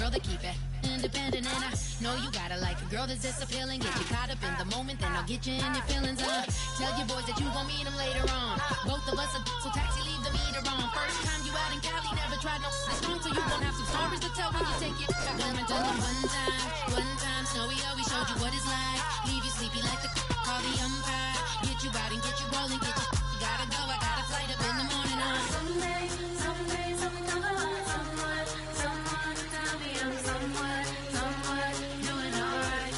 girl to keep it independent, and I know you gotta like a girl that's this appealing. Get you caught up in the moment, then I'll get you in your feelings. Tell your boys that you gon' meet them later on. Both of us are so taxi, leave the meter on. First time you out in Cali, never tried no strong, so you gon' have some stories to tell when you take it back home and tell them one time, Snowy always showed you what it's like. Leave you sleepy like the call the umpire. Get you out and get you rolling, get you gotta go. I got a flight up in the morning. Someday, something come along. Someone to tell me I'm someone doing alright.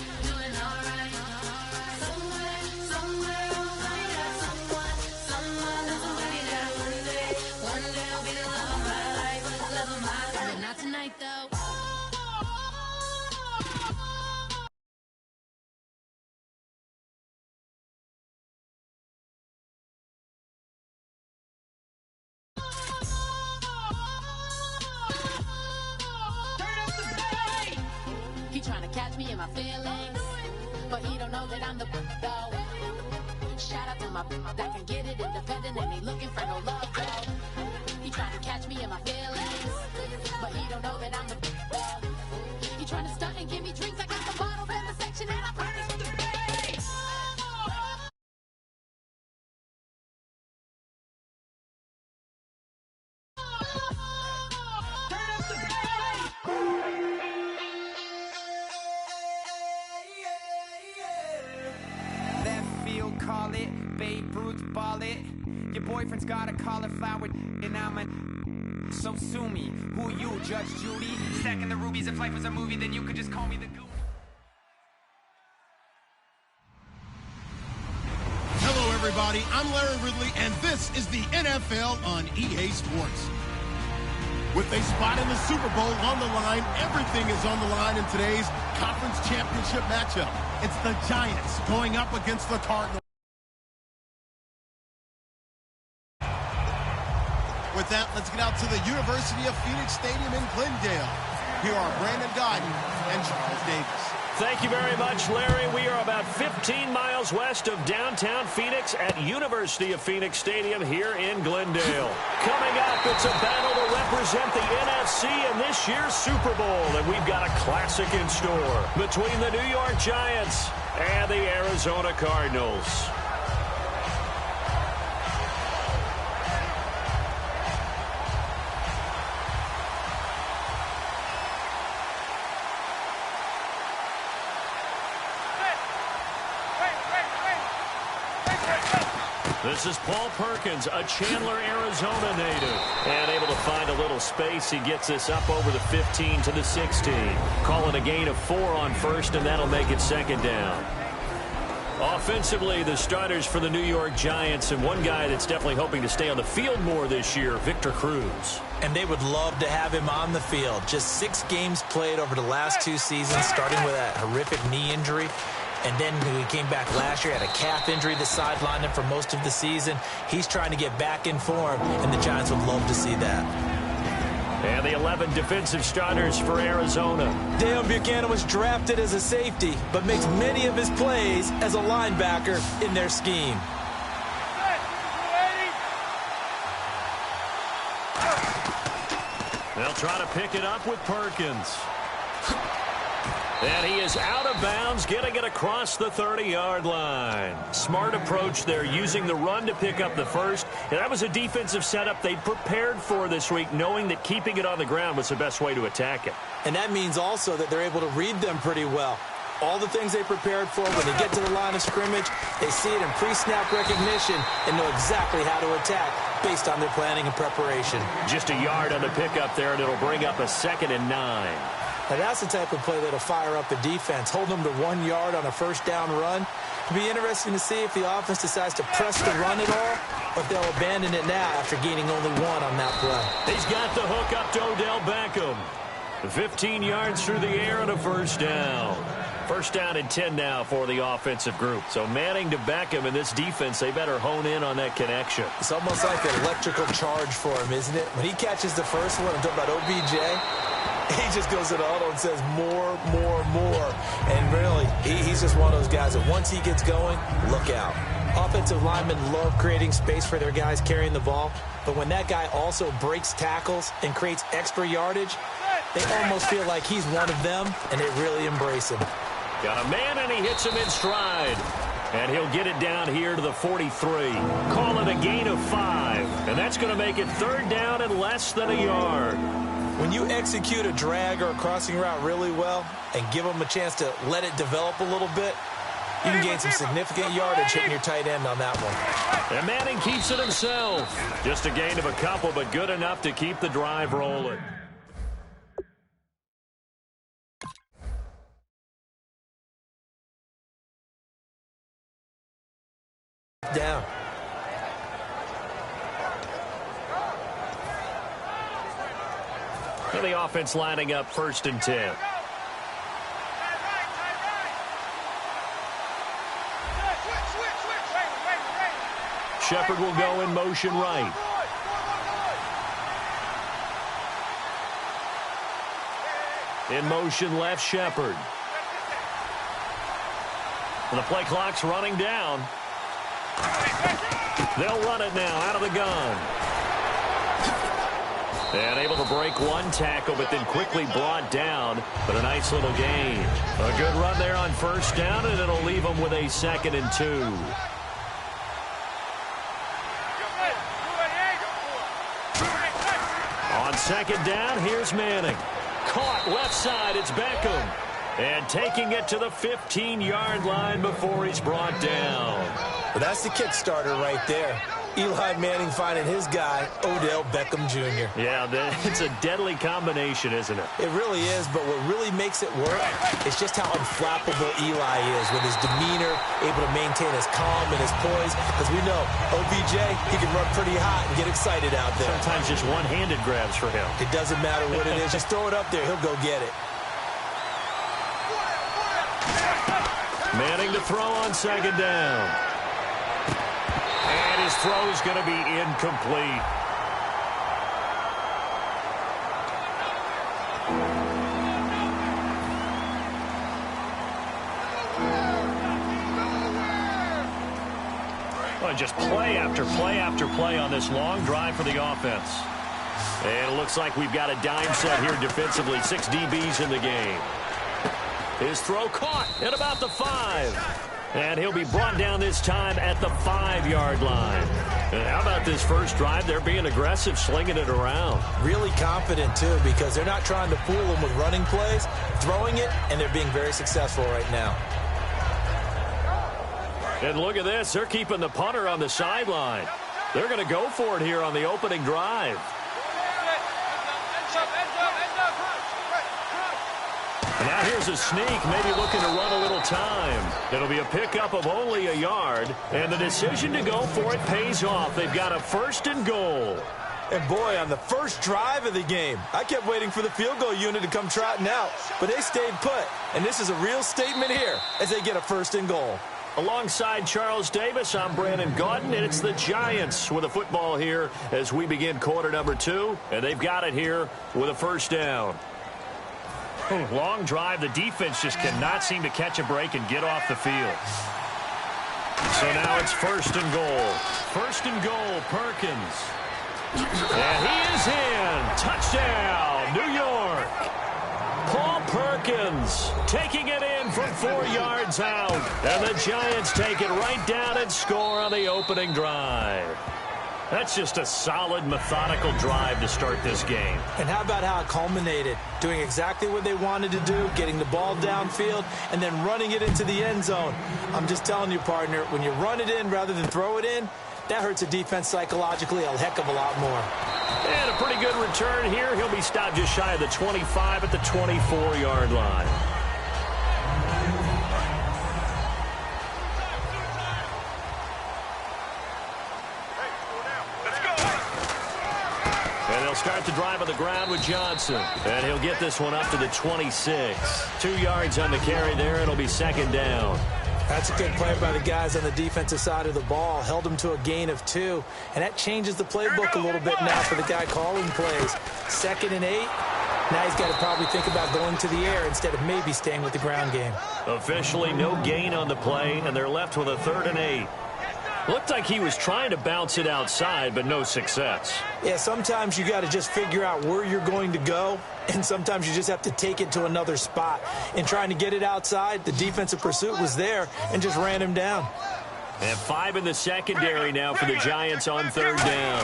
Somewhere I'll find out. Someone that's gonna be there one day I'll be the love of my life, but not tonight though. Trying to catch me in my feelings, but he don't know that I'm the though. Shout out to my that can get it independent and ain't looking for no love though. He trying to catch me in my feelings, but he don't know that I'm the though. He trying to stunt and give me drinks. I got the bottles in the section and I promise the base. Call it, Babe Ruth ball it. Your boyfriend's got a cauliflower and I'm a... So sue me, who you, Judge Judy? Stacking the rubies, if life was a movie, then you could just call me the goo. Hello everybody, I'm Larry Ridley and this is the NFL on EA Sports. With a spot in the Super Bowl on the line, everything is on the line in today's conference championship matchup. It's the Giants going up against the Cardinals. With that, let's get out to the University of Phoenix Stadium in Glendale. Here are Brandon Guyton and Charles Davis. Thank you very much, Larry. We are about 15 miles west of downtown Phoenix at University of Phoenix Stadium here in Glendale. Coming up, it's a battle to represent the NFC in this year's Super Bowl, and we've got a classic in store between the New York Giants and the Arizona Cardinals. This is Paul Perkins, a Chandler, Arizona native. And able to find a little space. He gets this up over the 15 to the 16. Calling a gain of 4 on first, and that'll make it second down. Offensively, the starters for the New York Giants, and one guy that's definitely hoping to stay on the field more this year, Victor Cruz. And they would love to have him on the field. Just 6 games played over the last 2 seasons, starting with that horrific knee injury. And then when he came back last year, had a calf injury that sidelined him for most of the season. He's trying to get back in form, and the Giants would love to see that. And the 11 defensive starters for Arizona. Dale Buchanan was drafted as a safety, but makes many of his plays as a linebacker in their scheme. They'll try to pick it up with Perkins. And he is out of bounds, getting it across the 30-yard line. Smart approach there, using the run to pick up the first. And that was a defensive setup they prepared for this week, knowing that keeping it on the ground was the best way to attack it. And that means also that they're able to read them pretty well. All the things they prepared for, when they get to the line of scrimmage, they see it in pre-snap recognition and know exactly how to attack based on their planning and preparation. Just a yard on the pickup there, and it'll bring up a 2nd and 9. Now that's the type of play that'll fire up the defense, hold them to 1 yard on a first down run. It'll be interesting to see if the offense decides to press the run at all, or if they'll abandon it now after gaining only 1 on that play. He's got the hook up to Odell Beckham. 15 yards through the air and a first down. First down and 10 now for the offensive group. So Manning to Beckham in this defense, they better hone in on that connection. It's almost like an electrical charge for him, isn't it? When he catches the first one, I'm talking about OBJ, he just goes to the huddle and says more, more, more. And really, he's just one of those guys that once he gets going, look out. Offensive linemen love creating space for their guys carrying the ball. But when that guy also breaks tackles and creates extra yardage, they almost feel like he's one of them, and they really embrace him. Got a man, and he hits him in stride. And he'll get it down here to the 43. Call it a gain of 5. And that's going to make it 3rd down and less than a yard. When you execute a drag or a crossing route really well and give them a chance to let it develop a little bit, you can gain some significant yardage hitting your tight end on that one. And Manning keeps it himself. Just a gain of a couple, but good enough to keep the drive rolling. Down. And the offense lining up 1st and 10. Shepard will go in motion right. In motion left, Shepard. And the play clock's running down. They'll run it now out of the gun. And able to break one tackle, but then quickly brought down. But a nice little gain. A good run there on 1st down, and it'll leave them with a 2nd and 2. On 2nd down, here's Manning. Caught left side, it's Beckham. And taking it to the 15-yard line before he's brought down. Well, that's the kickstarter right there. Eli Manning finding his guy, Odell Beckham Jr. Yeah, it's a deadly combination, isn't it? It really is, but what really makes it work is just how unflappable Eli is with his demeanor, able to maintain his calm and his poise. Because we know, OBJ, he can run pretty hot and get excited out there. Sometimes just one-handed grabs for him. It doesn't matter what it is. Just throw it up there. He'll go get it. Manning to throw on 2nd down. And his throw is going to be incomplete. Well, just play after play after play on this long drive for the offense. And it looks like we've got a dime set here defensively. 6 DBs in the game. His throw caught at about the 5. And he'll be brought down this time at the 5-yard line. And how about this first drive? They're being aggressive, slinging it around. Really confident, too, because they're not trying to fool them with running plays, throwing it, and they're being very successful right now. And look at this. They're keeping the punter on the sideline. They're going to go for it here on the opening drive. And now here's a sneak, maybe looking to run a little time. It'll be a pickup of only a yard, and the decision to go for it pays off. They've got a 1st and goal. And boy, on the first drive of the game, I kept waiting for the field goal unit to come trotting out, but they stayed put. And this is a real statement here as they get a 1st and goal. Alongside Charles Davis, I'm Brandon Gaudin, and it's the Giants with a football here as we begin quarter number 2, and they've got it here with a 1st down. Long drive. The defense just cannot seem to catch a break and get off the field. So now it's 1st and goal. 1st and goal, Perkins. And he is in. Touchdown, New York. Paul Perkins taking it in from 4 yards out. And the Giants take it right down and score on the opening drive. That's just a solid, methodical drive to start this game. And how about how it culminated? Doing exactly what they wanted to do, getting the ball downfield, and then running it into the end zone. I'm just telling you, partner, when you run it in rather than throw it in, that hurts a defense psychologically a heck of a lot more. And a pretty good return here. He'll be stopped just shy of the 25 at the 24-yard line. Start the drive on the ground with Johnson. And he'll get this one up to the 26. 2 yards on the carry there. It'll be 2nd down. That's a good play by the guys on the defensive side of the ball. Held him to a gain of 2. And that changes the playbook a little bit now for the guy calling plays. 2nd and 8. Now he's got to probably think about going to the air instead of maybe staying with the ground game. Officially no gain on the play, and they're left with a 3rd and 8. Looked like he was trying to bounce it outside, but no success. Yeah, sometimes you got to just figure out where you're going to go, and sometimes you just have to take it to another spot. In trying to get it outside, the defensive pursuit was there and just ran him down. And 5 in the secondary now for the Giants on 3rd down.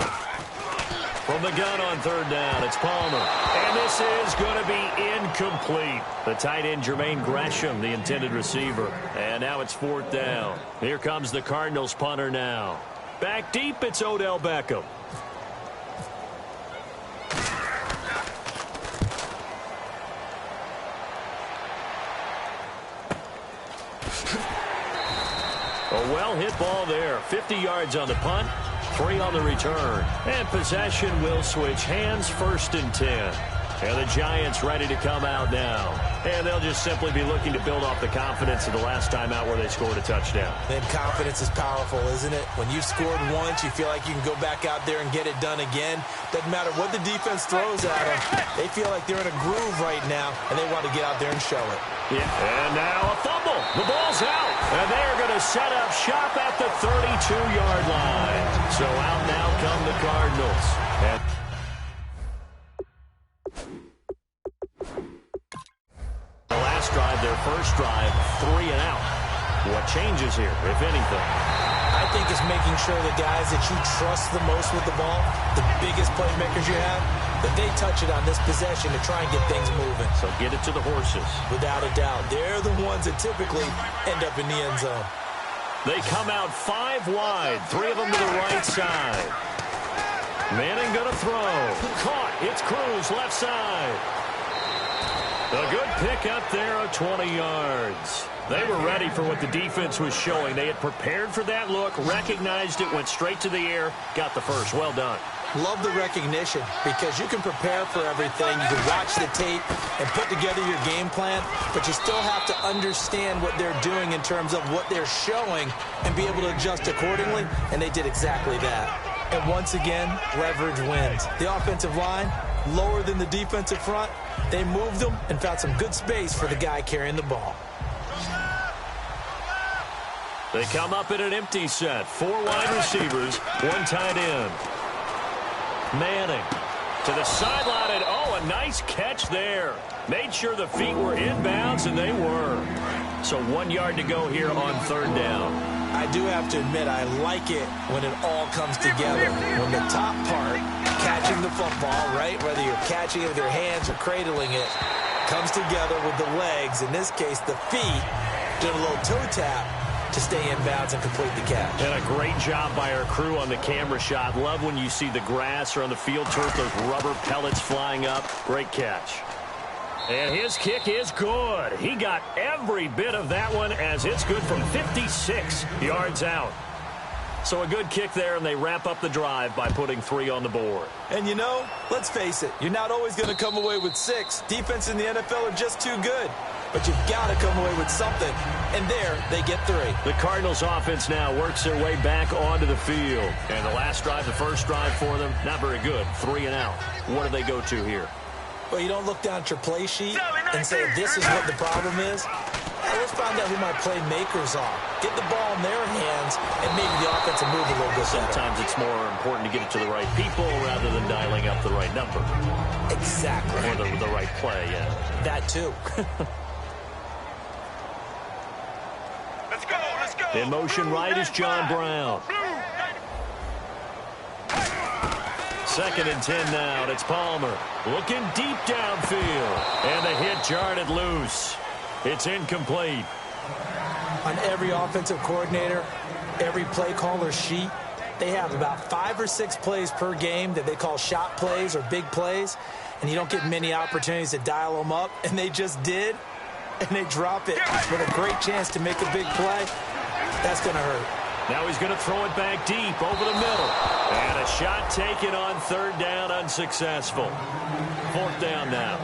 From the gun on 3rd down, it's Palmer. And this is going to be incomplete. The tight end, Jermaine Gresham, the intended receiver. And now it's 4th down. Here comes the Cardinals punter now. Back deep, it's Odell Beckham. A well-hit ball there. 50 yards on the punt, 3 on the return. And possession will switch hands, 1st and 10. And the Giants ready to come out now. And they'll just simply be looking to build off the confidence of the last time out where they scored a touchdown. And confidence is powerful, isn't it? When you've scored once, you feel like you can go back out there and get it done again. Doesn't matter what the defense throws at them. They feel like they're in a groove right now, and they want to get out there and show it. Yeah, and now a fumble. The ball's out. And they're going to set up shop at the 32-yard line. So out now come the Cardinals. And the last drive, their first drive, 3 and out. What changes here, if anything? I think it's making sure the guys that you trust the most with the ball, the biggest playmakers you have, that they touch it on this possession to try and get things moving. So get it to the horses. Without a doubt. They're the ones that typically end up in the end zone. They come out 5 wide, 3 of them to the right side. Manning going to throw. Caught. It's Cruz, left side. A good pick up there of 20 yards. They were ready for what the defense was showing. They had prepared for that look, recognized it, went straight to the air, got the first. Well done. Love the recognition because you can prepare for everything. You can watch the tape and put together your game plan, but you still have to understand what they're doing in terms of what they're showing and be able to adjust accordingly, and they did exactly that. And once again, leverage wins. The offensive line, lower than the defensive front, they moved them and found some good space for the guy carrying the ball. They come up in an empty set. 4 wide receivers, 1 tight end. Manning to the sideline, and oh, a nice catch there. Made sure the feet were inbounds, and they were. So 1 yard to go here on 3rd down. I do have to admit, I like it when it all comes together. When the top part, catching the football, right, whether you're catching it with your hands or cradling it, comes together with the legs, in this case the feet, doing a little toe tap to stay in bounds and complete the catch. And a great job by our crew on the camera shot. Love when you see the grass or on the field turf, those rubber pellets flying up. Great catch. And his kick is good. He got every bit of that one as it's good from 56 yards out. So a good kick there, and they wrap up the drive by putting 3 on the board. And you know, let's face it, you're not always going to come away with 6. Defense in the NFL are just too good. But you've got to come away with something. And there, they get 3. The Cardinals offense now works their way back onto the field. And the last drive, the first drive for them, not very good. 3 and out. What do they go to here? Well, you don't look down at your play sheet and say, this is what the problem is. Let's find out who my playmakers are. Get the ball in their hands, and maybe the offense will move a little bit better. Sometimes it's more important to get it to the right people rather than dialing up the right number. Exactly. Or the right play, yeah. That too. Let's go. In motion right is John Brown. 2nd and 10 now, and it's Palmer. Looking deep downfield. And the hit jarred it loose. It's incomplete. On every offensive coordinator, every play caller sheet, they have about 5 or 6 plays per game that they call shot plays or big plays, and you don't get many opportunities to dial them up, and they just did, and they drop it with a great chance to make a big play. That's going to hurt. Now he's going to throw it back deep over the middle. And a shot taken on 3rd down, unsuccessful. 4th down now.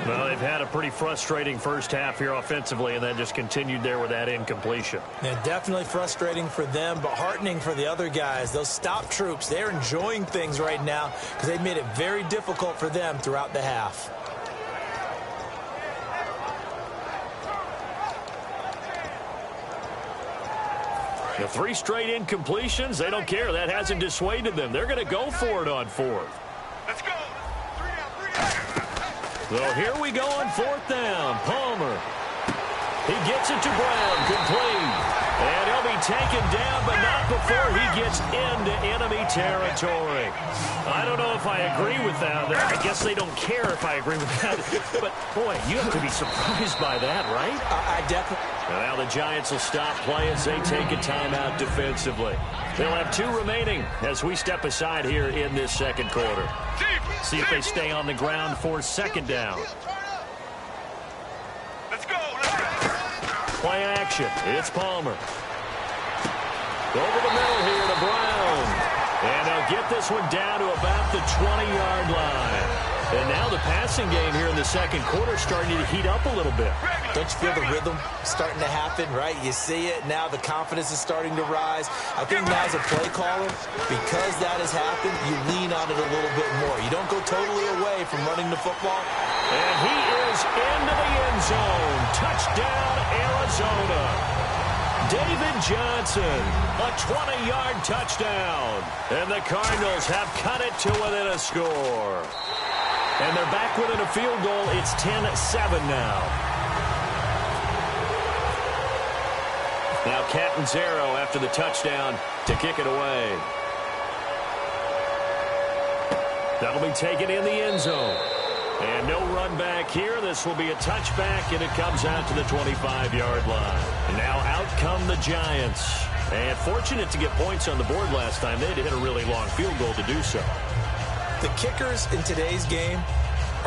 Well, they've had a pretty frustrating first half here offensively, and then just continued there with that incompletion. Yeah, definitely frustrating for them, but heartening for the other guys. Those stop troops, they're enjoying things right now because they've made it very difficult for them throughout the half. The 3 straight incompletions, they don't care. That hasn't dissuaded them. They're going to go for it on 4th. Let's go. 3 down. So here we go on 4th down. Palmer. He gets it to Brown. Complete. And he'll be taken down, but not before he gets into enemy territory. I don't know if I agree with that. I guess they don't care if I agree with that. But, boy, you have to be surprised by that, right? I definitely. Now the Giants will stop play as they take a timeout defensively. They'll have 2 remaining as we step aside here in this second quarter. See if they stay on the ground for 2nd down. Let's go. Play action. It's Palmer. Over the middle here to Brown. And they'll get this one down to about the 20-yard line. And now the passing game here in the second quarter starting to heat up a little bit. Don't you feel the rhythm starting to happen, right? You see it. Now the confidence is starting to rise. I think now as a play caller, because that has happened, you lean on it a little bit more. You don't go totally away from running the football. And he is into the end zone. Touchdown, Arizona. David Johnson, a 20-yard touchdown. And the Cardinals have cut it to within a score. And they're back within a field goal. It's 10-7 now. Now Catanzaro after the touchdown to kick it away. That'll be taken in the end zone. And no run back here. This will be a touchback, and it comes out to the 25-yard line. And now out come the Giants. And fortunate to get points on the board last time. They had to hit a really long field goal to do so. The kickers in today's game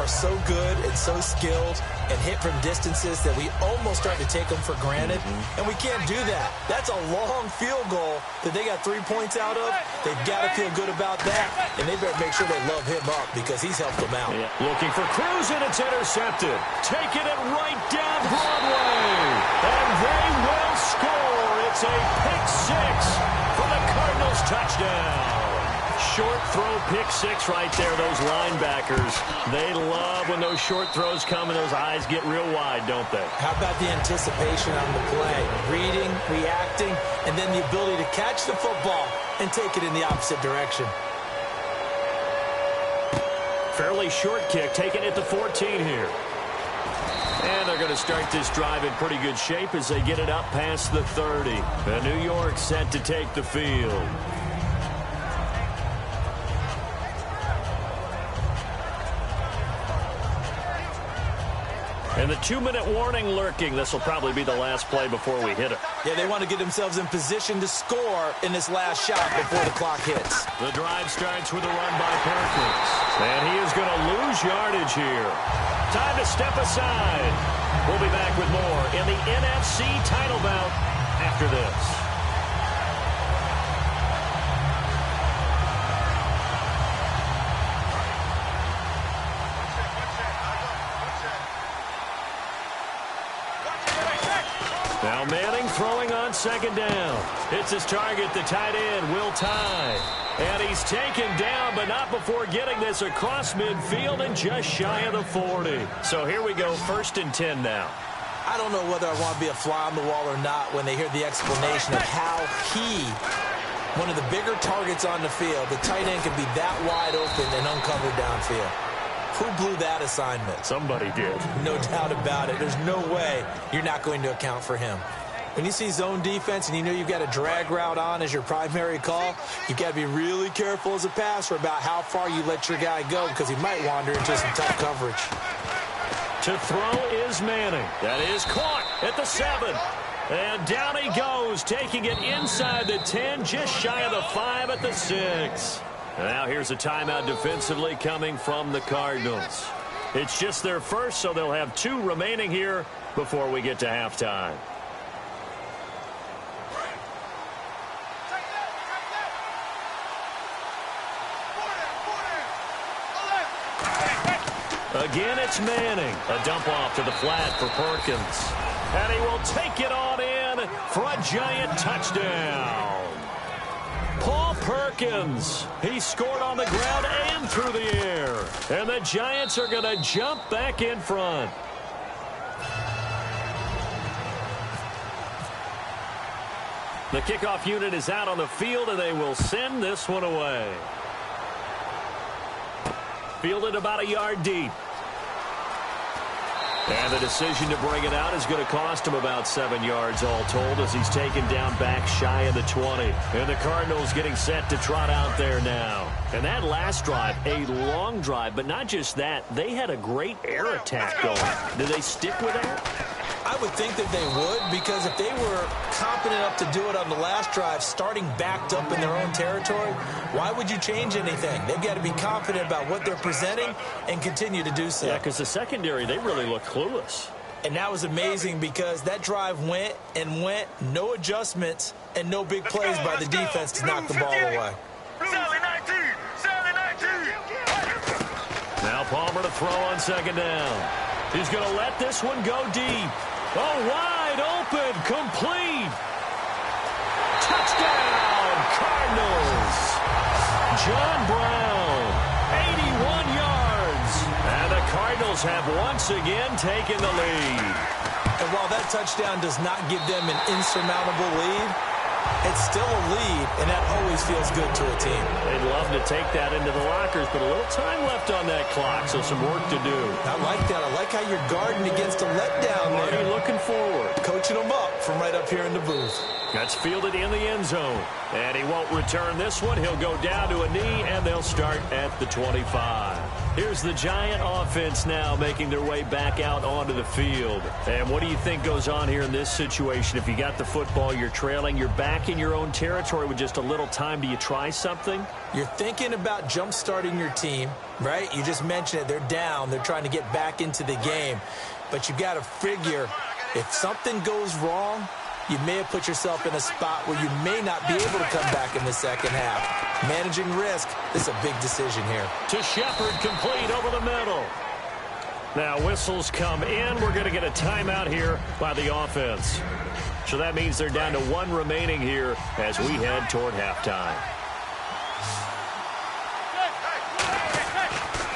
are so good and so skilled and hit from distances that we almost start to take them for granted. And we can't do that. That's a long field goal that they got 3 points out of. They've got to feel good about that, and they better make sure they love him up because he's helped them out. Yeah. Looking for Cruz, and it's intercepted. Taking it right down Broadway. And they will score. It's a pick 6 for the Cardinals touchdown. Short throw, pick 6 right there. Those linebackers, they love when those short throws come and those eyes get real wide, don't they? How about the anticipation on the play? Reading, reacting, and then the ability to catch the football and take it in the opposite direction. Fairly short kick, taking it to 14 here. And they're going to start this drive in pretty good shape as they get it up past the 30. And New York set to take the field. And the 2-minute warning lurking. This will probably be the last play before we hit it. Yeah, they want to get themselves in position to score in this last shot before the clock hits. The drive starts with a run by Perkins. And he is going to lose yardage here. Time to step aside. We'll be back with more in the NFC title bout after this. Now Manning throwing on 2nd down. It's his target, the tight end, Will Tye. And he's taken down, but not before getting this across midfield and just shy of the 40. So here we go, 1st and 10 now. I don't know whether I want to be a fly on the wall or not when they hear the explanation of how one of the bigger targets on the field, the tight end can be that wide open and uncovered downfield. Who blew that assignment? Somebody did. No doubt about it. There's no way you're not going to account for him. When you see zone defense and you know you've got a drag route on as your primary call, you've got to be really careful as a passer about how far you let your guy go because he might wander into some tough coverage. To throw is Manning. That is caught at the 7. And down he goes, taking it inside the 10, just shy of the 5 at the 6. Now here's a timeout defensively coming from the Cardinals. It's just their first, so they'll have 2 remaining here before we get to halftime. Again, it's Manning. A dump off to the flat for Perkins. And he will take it on in for a giant touchdown. Paul Perkins, he scored on the ground and through the air. And the Giants are going to jump back in front. The kickoff unit is out on the field, and they will send this one away. Fielded about a yard deep. And the decision to bring it out is going to cost him about 7 yards all told as he's taken down back shy of the 20. And the Cardinals getting set to trot out there now. And that last drive, a long drive, but not just that. They had a great air attack going. Do they stick with that? I would think that they would, because if they were confident enough to do it on the last drive, starting backed up in their own territory, why would you change anything? They've got to be confident about what they're presenting and continue to do so. Yeah, because the secondary, they really look clueless. And that was amazing because that drive went and went, no adjustments, and no big plays by the defense to knock the ball away. Now Palmer to throw on second down. He's going to let this one go deep. Oh, wide open, complete. Touchdown, Cardinals. John Brown, 81 yards. And the Cardinals have once again taken the lead. And while that touchdown does not give them an insurmountable lead, it's still a lead, and that always feels good to a team. They'd love to take that into the lockers, but a little time left on that clock, so some work to do. I like that. I like how you're guarding against a letdown there. Already looking forward. Coaching them up from right up here in the booth. That's fielded in the end zone. And he won't return this one. He'll go down to a knee, and they'll start at the 25. Here's the Giant offense now making their way back out onto the field. And what do you think goes on here in this situation? If you got the football, you're trailing, you're back in your own territory with just a little time. Do you try something? You're thinking about jump-starting your team, right? You just mentioned it. They're down. They're trying to get back into the game. But you got to figure if something goes wrong, you may have put yourself in a spot where you may not be able to come back in the second half. Managing risk, this is a big decision here. To Shepard, complete over the middle. Now whistles come in. We're going to get a timeout here by the offense. So that means they're down to one remaining here as we head toward halftime.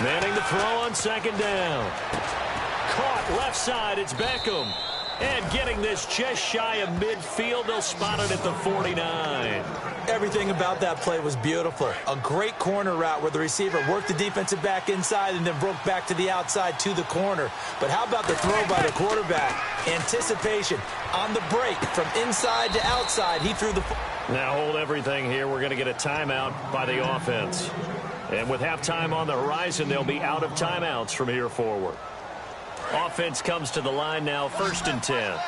Manning the throw on second down. Caught left side. It's Beckham. And getting this just shy of midfield, they'll spot it at the 49. Everything about that play was beautiful. A great corner route where the receiver worked the defensive back inside and then broke back to the outside to the corner. But how about the throw by the quarterback? Anticipation on the break from inside to outside. He threw the... Now hold everything here. We're going to get a timeout by the offense. And with halftime on the horizon, they'll be out of timeouts from here forward. Offense comes to the line now, 1st and 10.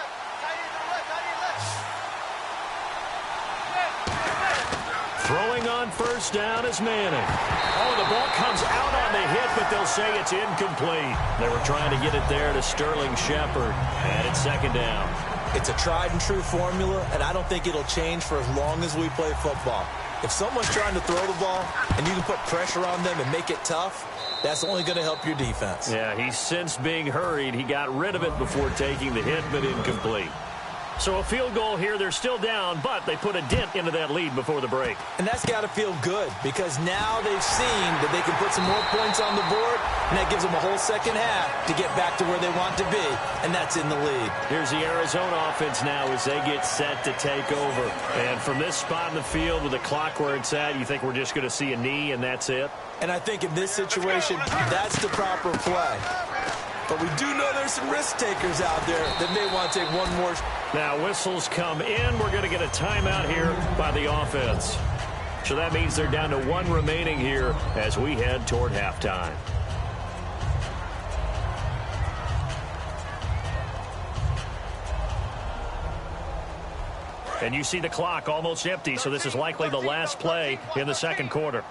Throwing on first down is Manning. Oh, the ball comes out on the hit, but they'll say it's incomplete. They were trying to get it there to Sterling Shepard, and it's second down. It's a tried-and-true formula, and I don't think it'll change for as long as we play football. If someone's trying to throw the ball and you can put pressure on them and make it tough, that's only going to help your defense. Yeah, he's since being hurried. He got rid of it before taking the hit, but incomplete. So a field goal here. They're still down, but they put a dent into that lead before the break. And that's got to feel good because now they've seen that they can put some more points on the board, and that gives them a whole second half to get back to where they want to be, and that's in the lead. Here's the Arizona offense now as they get set to take over. And from this spot in the field with the clock where it's at, you think we're just going to see a knee and that's it? And I think in this situation, that's the proper play. But we do know there's some risk takers out there that may want to take one more. Now whistles come in. We're going to get a timeout here by the offense. So that means they're down to one remaining here as we head toward halftime. And you see the clock almost empty, so this is likely the last play in the second quarter.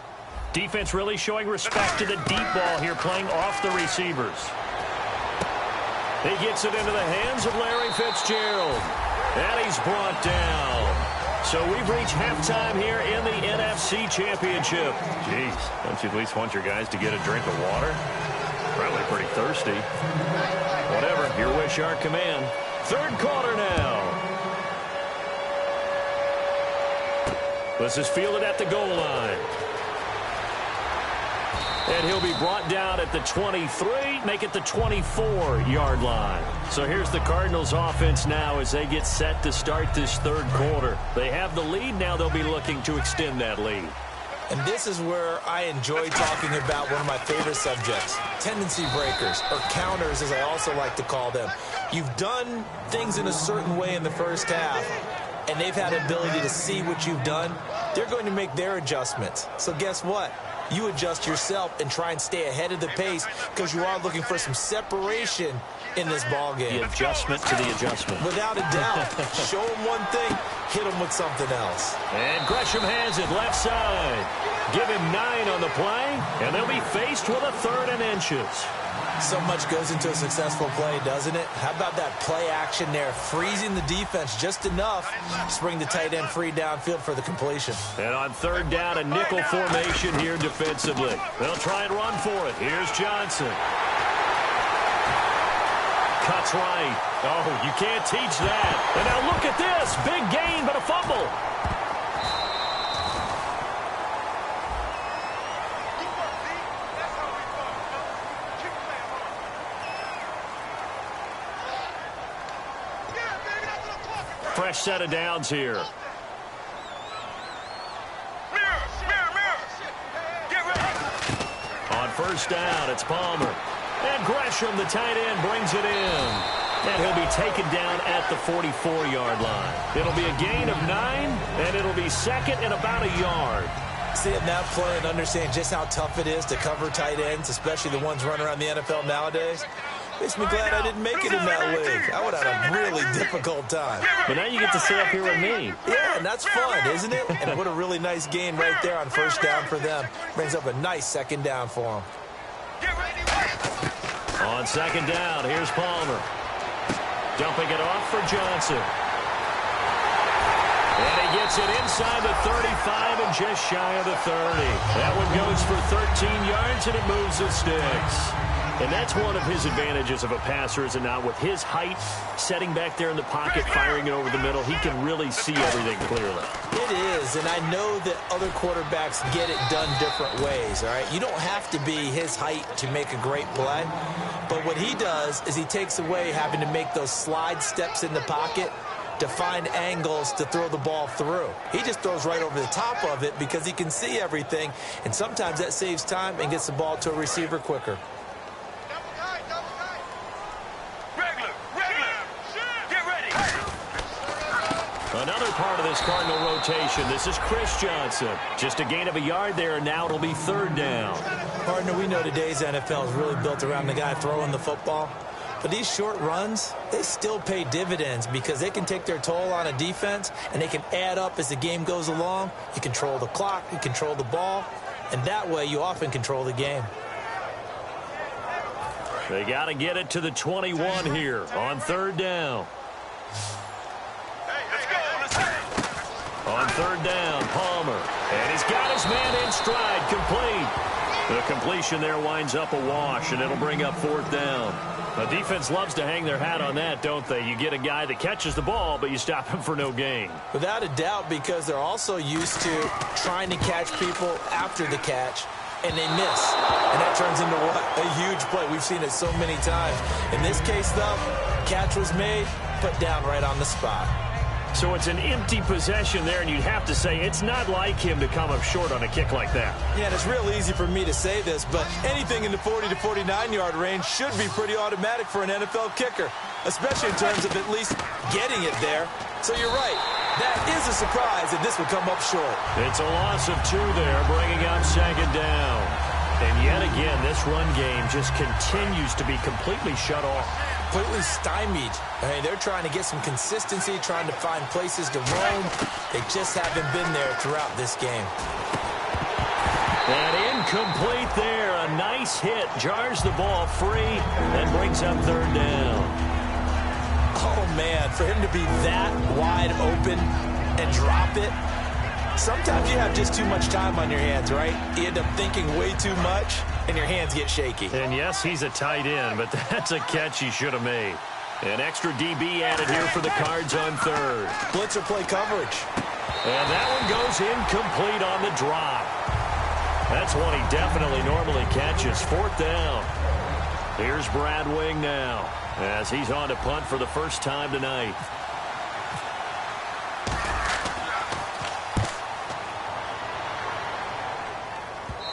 Defense really showing respect to the deep ball here, playing off the receivers. He gets it into the hands of Larry Fitzgerald. And he's brought down. So we've reached halftime here in the NFC Championship. Jeez, don't you at least want your guys to get a drink of water? Probably pretty thirsty. Whatever, your wish, our command. Third quarter now. This is fielded at the goal line. And he'll be brought down at the 23, make it the 24-yard line. So here's the Cardinals offense now as they get set to start this third quarter. They have the lead. Now they'll be looking to extend that lead. And this is where I enjoy talking about one of my favorite subjects, tendency breakers, or counters as I also like to call them. You've done things in a certain way in the first half, and they've had the ability to see what you've done. They're going to make their adjustments. So guess what? You adjust yourself and try and stay ahead of the pace because you are looking for some separation in this ball game. The adjustment to the adjustment. Without a doubt. Show them one thing, hit them with something else. And Gresham has it left side. Give him 9 on the play, and they'll be faced with a 3rd and inches. So much goes into a successful play, doesn't it? How about that play action there, freezing the defense just enough to bring the tight end free downfield for the completion. And on 3rd down, a nickel formation here defensively. They'll try and run for it. Here's Johnson. Cuts right. Oh, you can't teach that. And now look at this. Big gain, but a fumble. Fresh set of downs here. On 1st down, it's Palmer. And Gresham, the tight end, brings it in. And he'll be taken down at the 44-yard line. It'll be a gain of 9, and it'll be 2nd and about a yard. Seeing that play and understand just how tough it is to cover tight ends, especially the ones running around the NFL nowadays, makes me glad I didn't make it in that league. I would have had a really difficult time. But now you get to sit up here with me. Yeah, and that's fun, isn't it? And what a really nice gain right there on 1st down for them. Brings up a nice 2nd down for them. On 2nd down, here's Palmer. Dumping it off for Johnson. And he gets it inside the 35 and just shy of the 30. That one goes for 13 yards, and it moves the sticks. And that's one of his advantages of a passer, is it not? With his height, setting back there in the pocket, firing it over the middle, he can really see everything clearly. It is, and I know that other quarterbacks get it done different ways, all right? You don't have to be his height to make a great play, but what he does is he takes away having to make those slide steps in the pocket to find angles to throw the ball through. He just throws right over the top of it because he can see everything, and sometimes that saves time and gets the ball to a receiver quicker. Another part of this Cardinal rotation. This is Chris Johnson. Just a gain of a yard there, and now it'll be 3rd down. Partner, we know today's NFL is really built around the guy throwing the football. But these short runs, they still pay dividends because they can take their toll on a defense, and they can add up as the game goes along. You control the clock, you control the ball, and that way you often control the game. They got to get it to the 21 here on 3rd down. On 3rd down, Palmer. And he's got his man in stride, complete. The completion there winds up a wash, and it'll bring up 4th down. The defense loves to hang their hat on that, don't they? You get a guy that catches the ball, but you stop him for no gain. Without a doubt, because they're also used to trying to catch people after the catch, and they miss. And that turns into what? A huge play. We've seen it so many times. In this case, though, catch was made, put down right on the spot. So it's an empty possession there, and you'd have to say it's not like him to come up short on a kick like that. Yeah, and it's real easy for me to say this, but anything in the 40 to 49-yard range should be pretty automatic for an NFL kicker, especially in terms of at least getting it there. So you're right. That is a surprise that this would come up short. It's a loss of 2 there, bringing up 2nd down. And yet again, this run game just continues to be completely shut off. Completely stymied. I mean, they're trying to get some consistency, trying to find places to roam. They just haven't been there throughout this game. And incomplete there. A nice hit. Jars the ball free and brings up 3rd down. Oh, man, for him to be that wide open and drop it. Sometimes you have just too much time on your hands, right? You end up thinking way too much, and your hands get shaky. And yes, he's a tight end, but that's a catch he should have made. An extra DB added here for the Cards on 3rd. Blitzer play coverage. And that one goes incomplete on the drop. That's one he definitely normally catches. 4th down. Here's Brad Wing now as he's on to punt for the first time tonight.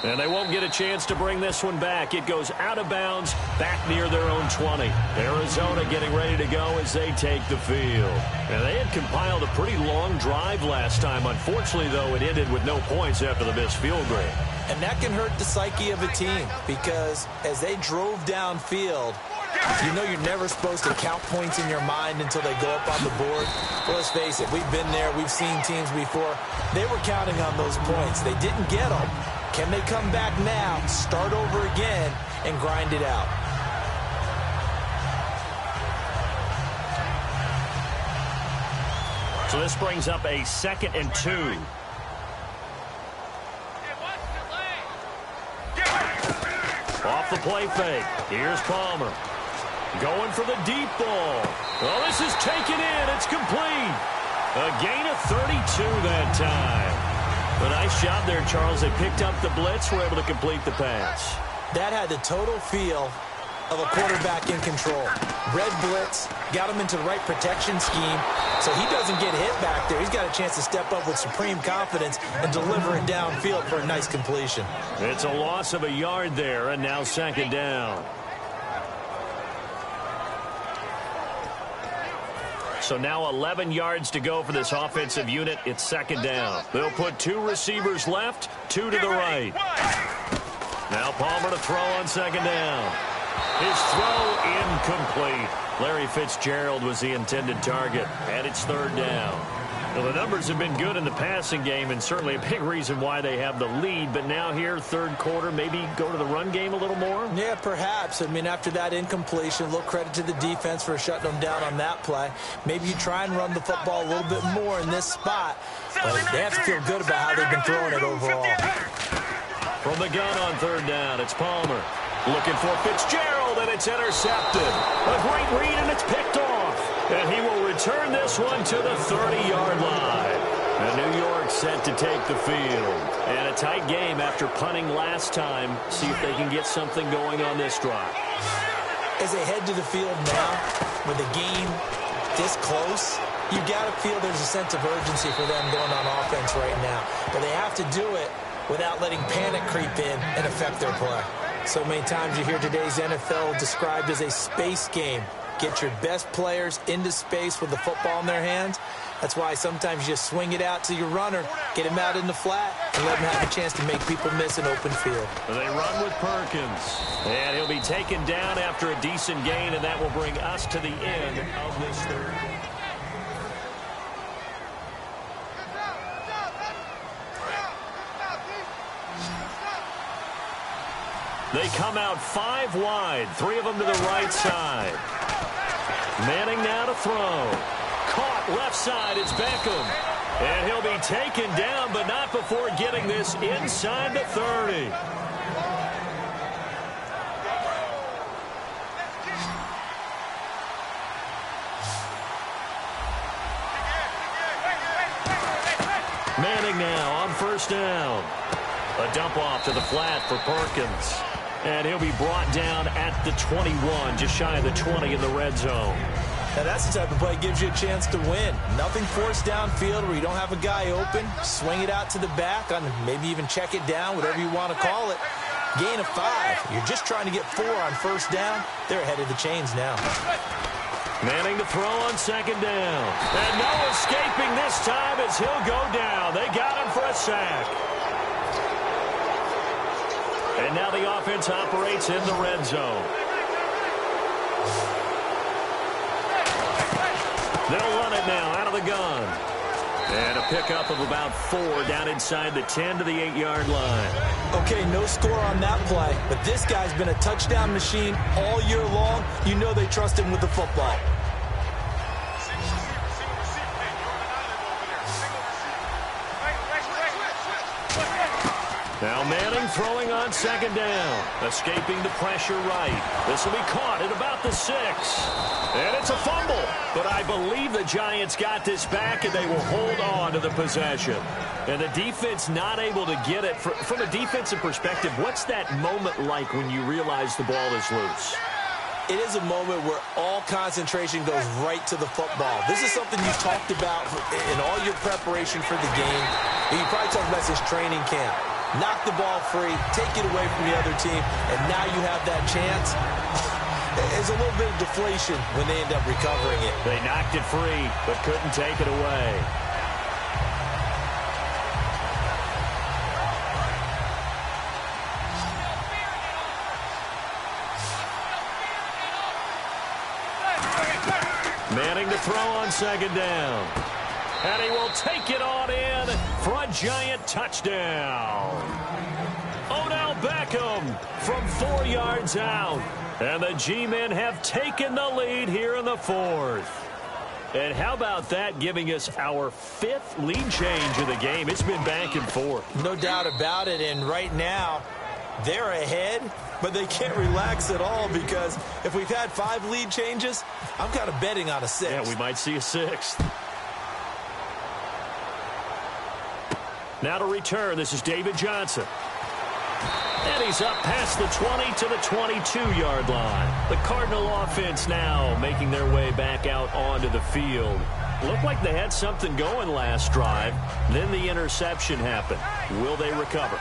And they won't get a chance to bring this one back. It goes out of bounds, back near their own 20. Arizona getting ready to go as they take the field. And they had compiled a pretty long drive last time. Unfortunately, though, it ended with no points after the missed field goal. And that can hurt the psyche of a team because as they drove downfield, you know you're never supposed to count points in your mind until they go up on the board. Well, let's face it, we've been there. We've seen teams before. They were counting on those points. They didn't get them. Can they come back now, start over again, and grind it out? So this brings up a 2nd and 2. Off the play fake. Here's Palmer. Going for the deep ball. Well, this is taken in. It's complete. A gain of 32 that time. A nice job there, Charles. They picked up the blitz, were able to complete the pass. That had the total feel of a quarterback in control. Red blitz, got him into the right protection scheme, so he doesn't get hit back there. He's got a chance to step up with supreme confidence and deliver it downfield for a nice completion. It's a loss of a yard there, and now 2nd down. So now 11 yards to go for this offensive unit. It's 2nd down. They'll put 2 receivers left, 2 to the right. Now Palmer to throw on 2nd down. His throw incomplete. Larry Fitzgerald was the intended target, and it's 3rd down. Well, the numbers have been good in the passing game, and certainly a big reason why they have the lead. But now here, 3rd quarter, maybe go to the run game a little more? Yeah, perhaps. I mean, after that incompletion, a little credit to the defense for shutting them down on that play. Maybe you try and run the football a little bit more in this spot. But they have to feel good about how they've been throwing it overall. From the gun on 3rd down, it's Palmer. Looking for Fitzgerald, and it's intercepted. A great read, and it's picked off. And he will return this one to the 30-yard line. And New York set to take the field. And a tight game after punting last time. See if they can get something going on this drive. As they head to the field now, with the game this close, you got to feel there's a sense of urgency for them going on offense right now. But they have to do it without letting panic creep in and affect their play. So many times you hear today's NFL described as a space game. Get your best players into space with the football in their hands. That's why sometimes you just swing it out to your runner, get him out in the flat, and let him have a chance to make people miss an open field. They run with Perkins. And he'll be taken down after a decent gain, and that will bring us to the end of this third. They come out 5 wide, 3 of them to the right side. Manning now to throw. Caught left side, it's Beckham. And he'll be taken down, but not before getting this inside the 30. Manning now on 1st down. A dump off to the flat for Perkins. And he'll be brought down at the 21, just shy of the 20 in the red zone. Now that's the type of play that gives you a chance to win. Nothing forced downfield where you don't have a guy open. Swing it out to the back, on maybe even check it down, whatever you want to call it. Gain of 5. You're just trying to get 4 on 1st down. They're ahead of the chains now. Manning to throw on 2nd down. And no escaping this time as he'll go down. They got him for a sack. And now the offense operates in the red zone. They'll run it now out of the gun. And a pickup of about 4 down inside the 10 to the 8-yard line. Okay, no score on that play, but this guy's been a touchdown machine all year long. You know they trust him with the football. Now Manning throwing on second down. Escaping the pressure right. This will be caught at about the 6. And it's a fumble. But I believe the Giants got this back, and they will hold on to the possession. And the defense not able to get it. From a defensive perspective, what's that moment like when you realize the ball is loose? It is a moment where all concentration goes right to the football. This is something you've talked about in all your preparation for the game. And you probably talked about since training camp. Knock the ball free, take it away from the other team, and now you have that chance. There's a little bit of deflation when they end up recovering it. They knocked it free, but couldn't take it away. Manning to throw on second down. And he will take it on in for a Giant touchdown. Odell Beckham from 4 yards out. And the G-men have taken the lead here in the 4th. And how about that, giving us our 5th lead change of the game? It's been back and forth. No doubt about it. And right now, they're ahead, but they can't relax at all because if we've had 5 lead changes, I'm kind of betting on a 6th. Yeah, we might see a 6th. Now to return, this is David Johnson. And he's up past the 20 to the 22-yard line. The Cardinal offense now making their way back out onto the field. Looked like they had something going last drive. Then the interception happened. Will they recover?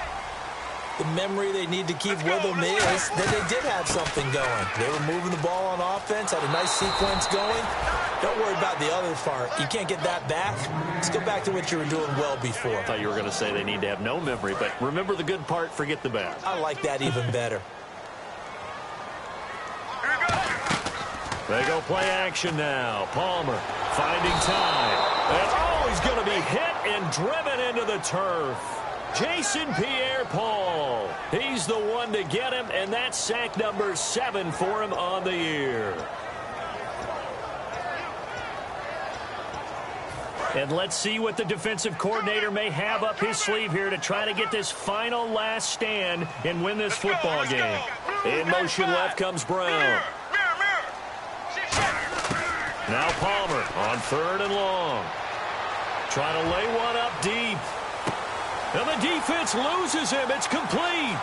The memory they need to keep with them is that they did have something going. They were moving the ball on offense, had a nice sequence going. Don't worry about the other part. You can't get that back. Let's go back to what you were doing well before. I thought you were going to say they need to have no memory, but remember the good part, forget the bad. I like that even better. They go play action now. Palmer finding time. And he's going to be hit and driven into the turf. Jason Pierre-Paul. He's the one to get him, and that's sack number 7 for him on the year. And let's see what the defensive coordinator may have up his sleeve here to try to get this final last stand and win this football game. In motion left comes Brown. Now Palmer on 3rd and long. Trying to lay one up deep. And the defense loses him. It's complete.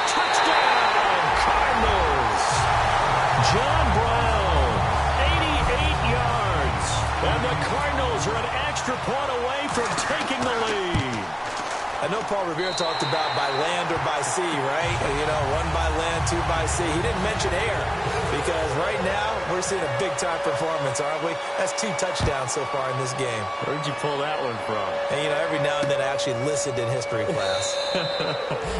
Touchdown, Cardinals. John Brown, 88 yards. And the Cardinals are an extra point away from taking the lead. I know Paul Revere talked about by land or by sea, right? You know, 1 by land, 2 by sea. He didn't mention air because right now we're seeing a big-time performance, aren't we? That's 2 touchdowns so far in this game. Where'd you pull that one from? And, you know, every now and then I actually listened in history class.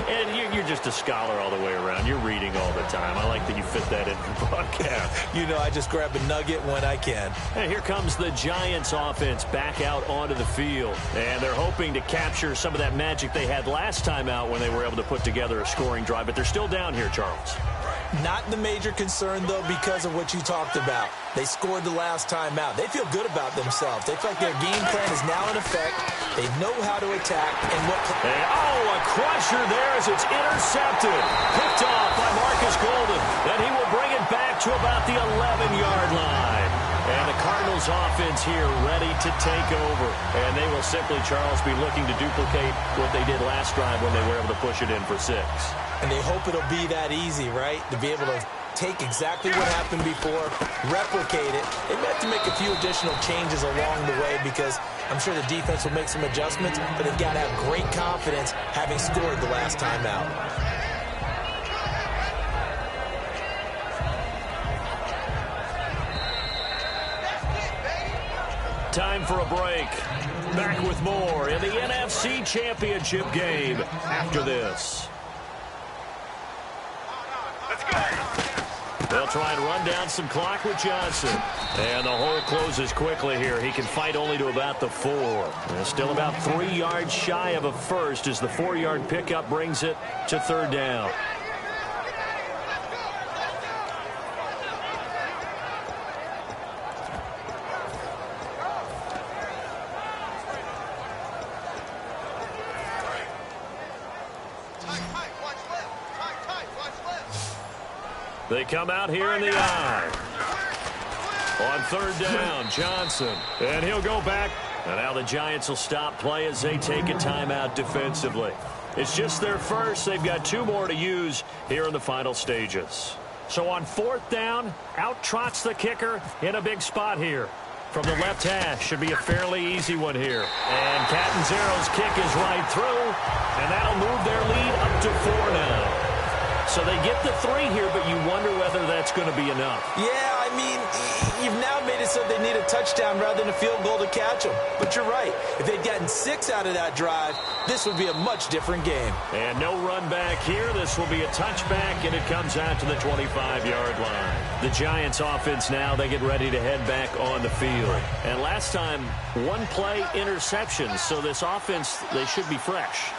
And you're just a scholar all the way around. You're reading all the time. I like that you fit that in the broadcast. You know, I just grab a nugget when I can. And here comes the Giants offense back out onto the field. And they're hoping to capture some of that magic they had last time out when they were able to put together a scoring drive. But they're still down here, Charles. Not the major concern, though, because of what you talked about. They scored the last time out. They feel good about themselves. They feel like their game plan is now in effect. They know how to attack. And what? A crusher there as it's intercepted. Picked off by Marcus Golden. And he will bring it back to about the 11-yard line. And the Cardinals offense here ready to take over. And they will simply, Charles, be looking to duplicate what they did last drive when they were able to push it in for 6. And they hope it'll be that easy, right? To be able to take exactly what happened before, replicate it. They may have to make a few additional changes along the way because I'm sure the defense will make some adjustments, but they've got to have great confidence having scored the last time out. Time for a break. Back with more in the NFC Championship game after this. They'll try and run down some clock with Johnson. And the hole closes quickly here. He can fight only to about the 4. And still about 3 yards shy of a first as the 4-yard pickup brings it to 3rd down. They come out here in the eye. On third down, Johnson. And he'll go back. And now the Giants will stop play as they take a timeout defensively. It's just their first. They've got 2 more to use here in the final stages. So on fourth down, out trots the kicker in a big spot here. From the left hash, should be a fairly easy one here. And Catanzaro's kick is right through, and that'll move their lead up to 4 now. So they get the 3 here, but you wonder whether that's going to be enough. Yeah, I mean, you've now made it so they need a touchdown rather than a field goal to catch them. But you're right. If they'd gotten 6 out of that drive, this would be a much different game. And no run back here. This will be a touchback, and it comes out to the 25-yard line. The Giants offense now, they get ready to head back on the field. And last time, 1 play interception. So this offense, they should be fresh.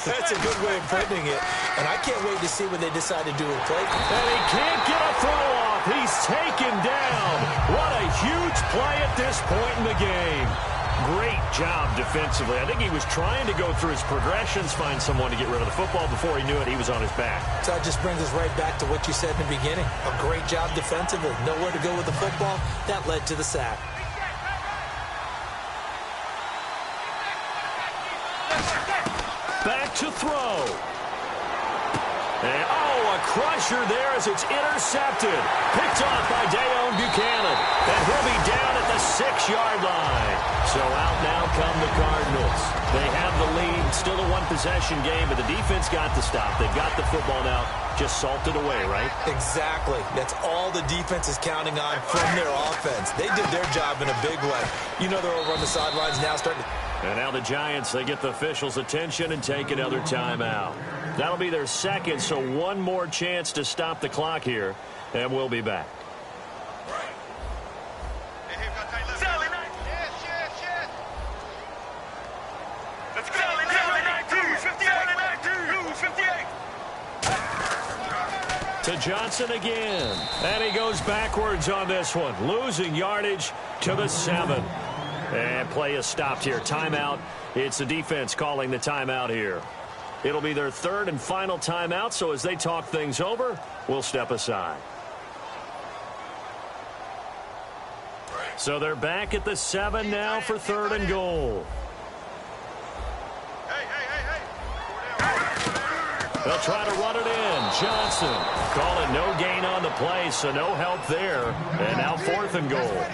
That's a good way of putting it. And I can't wait to see when they decide to do a play. And he can't get a throw off. He's taken down. What a huge play at this point in the game. Great job defensively. I think he was trying to go through his progressions, find someone to get rid of the football. Before he knew it, he was on his back. So that just brings us right back to what you said in the beginning. A great job defensively. Nowhere to go with the football. That led to the sack. Back to throw. And, a crusher there as it's intercepted. Picked off by Dayon Buchanan. And he'll be down at the 6-yard line. So out now come the Cardinals. They have the lead. Still a 1-possession game, but the defense got the stop. They've got the football now. Just salted away, right? Exactly. That's all the defense is counting on from their offense. They did their job in a big way. You know they're over on the sidelines now starting to... And now the Giants, they get the officials' attention and take another timeout. That'll be their second, so 1 more chance to stop the clock here, and we'll be back. Let's go. 58. To Johnson again. And he goes backwards on this one, losing yardage to the 7. And play is stopped here. Timeout. It's the defense calling the timeout here. It'll be their 3rd and final timeout, so as they talk things over, we'll step aside. So they're back at the 7 now for 3rd and goal. They'll try to run it in. Johnson calling no gain on the play, so no help there. And now 4th and goal.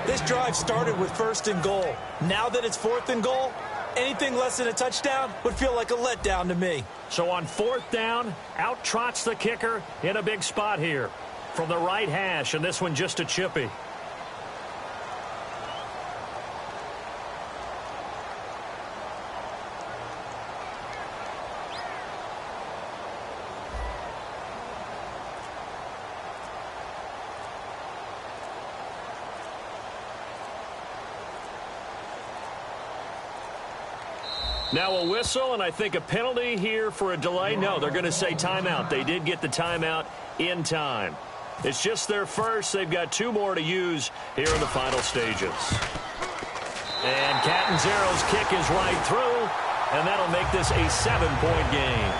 This drive started with 1st and goal. Now that it's 4th and goal, anything less than a touchdown would feel like a letdown to me. So on 4th down, out trots the kicker in a big spot here. From the right hash, and this one just a chippy. Now a whistle, and I think a penalty here for a delay. No, they're going to say timeout. They did get the timeout in time. It's just their first. They've got 2 more to use here in the final stages. And Catanzaro's kick is right through, and that'll make this a 7-point game.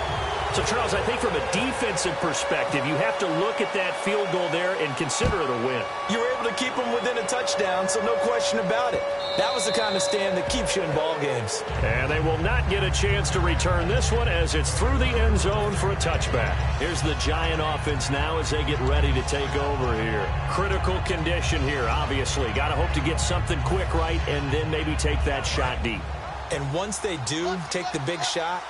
So, Charles, I think from a defensive perspective, you have to look at that field goal there and consider it a win. You were able to keep them within a touchdown, so no question about it. That was the kind of stand that keeps you in ball games. And they will not get a chance to return this one as it's through the end zone for a touchback. Here's the Giant offense now as they get ready to take over here. Critical condition here, obviously. Got to hope to get something quick right and then maybe take that shot deep. And once they do take the big shot,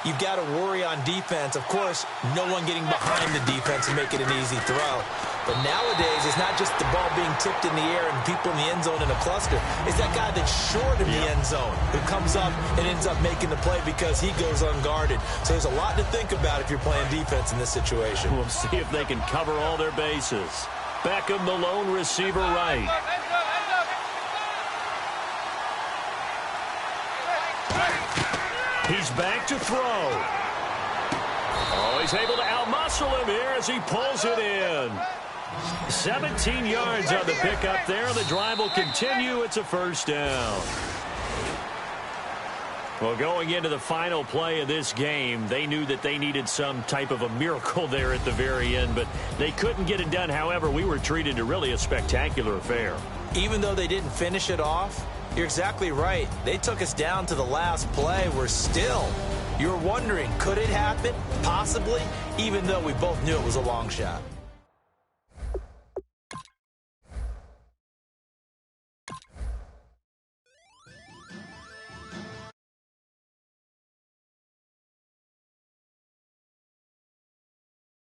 you've got to worry on defense. Of course, no one getting behind the defense and making an easy throw. But nowadays, it's not just the ball being tipped in the air and people in the end zone in a cluster. It's that guy that's short of the end zone who comes up and ends up making the play because he goes unguarded. So there's a lot to think about if you're playing defense in this situation. We'll see if they can cover all their bases. Beckham, the lone receiver right. He's back to throw. Oh, he's able to outmuscle him here as he pulls it in. 17 yards on the pickup there. The drive will continue. It's a 1st down. Well, going into the final play of this game, they knew that they needed some type of a miracle there at the very end, but they couldn't get it done. However, we were treated to really a spectacular affair. Even though they didn't finish it off, you're exactly right. They took us down to the last play. We're still, you're wondering, could it happen? Possibly, even though we both knew it was a long shot.